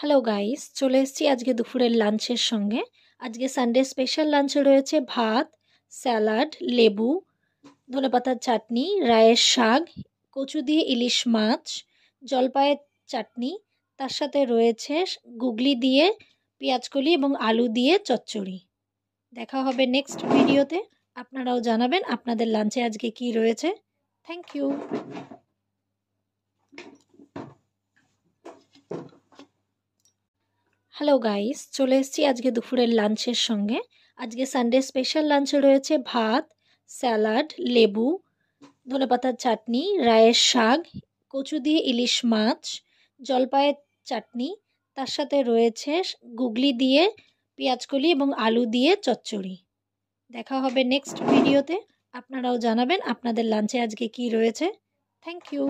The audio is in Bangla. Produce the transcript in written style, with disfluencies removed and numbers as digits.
হ্যালো গাইস, চলে এসেছি আজকে দুপুরের লাঞ্চের সঙ্গে। আজকে সানডে স্পেশাল লাঞ্চে রয়েছে ভাত, স্যালাড, লেবু, ধনেপাতার চাটনি, রায়ের শাক, কচু দিয়ে ইলিশ মাছ, জলপাইয়ের চাটনি, তার সাথে রয়েছে গুগলি দিয়ে পেঁয়াজকলি এবং আলু দিয়ে চচ্চড়ি। দেখা হবে নেক্সট ভিডিওতে। আপনারাও জানাবেন আপনাদের লাঞ্চে আজকে কি রয়েছে। Thank you. হ্যালো গাইস, চলে এসেছি আজকে দুপুরের লাঞ্চের সঙ্গে। আজকে সানডে স্পেশাল লাঞ্চে রয়েছে ভাত, স্যালাড, লেবু, ধনেপাতার চাটনি, রায়ের শাক, কচু দিয়ে ইলিশ মাছ, জলপাইয়ের চাটনি, তার সাথে রয়েছে গুগলি দিয়ে পেঁয়াজকলি এবং আলু দিয়ে চচ্চড়ি। দেখা হবে নেক্সট ভিডিওতে। আপনারাও জানাবেন আপনাদের লাঞ্চে আজকে কি রয়েছে। Thank you.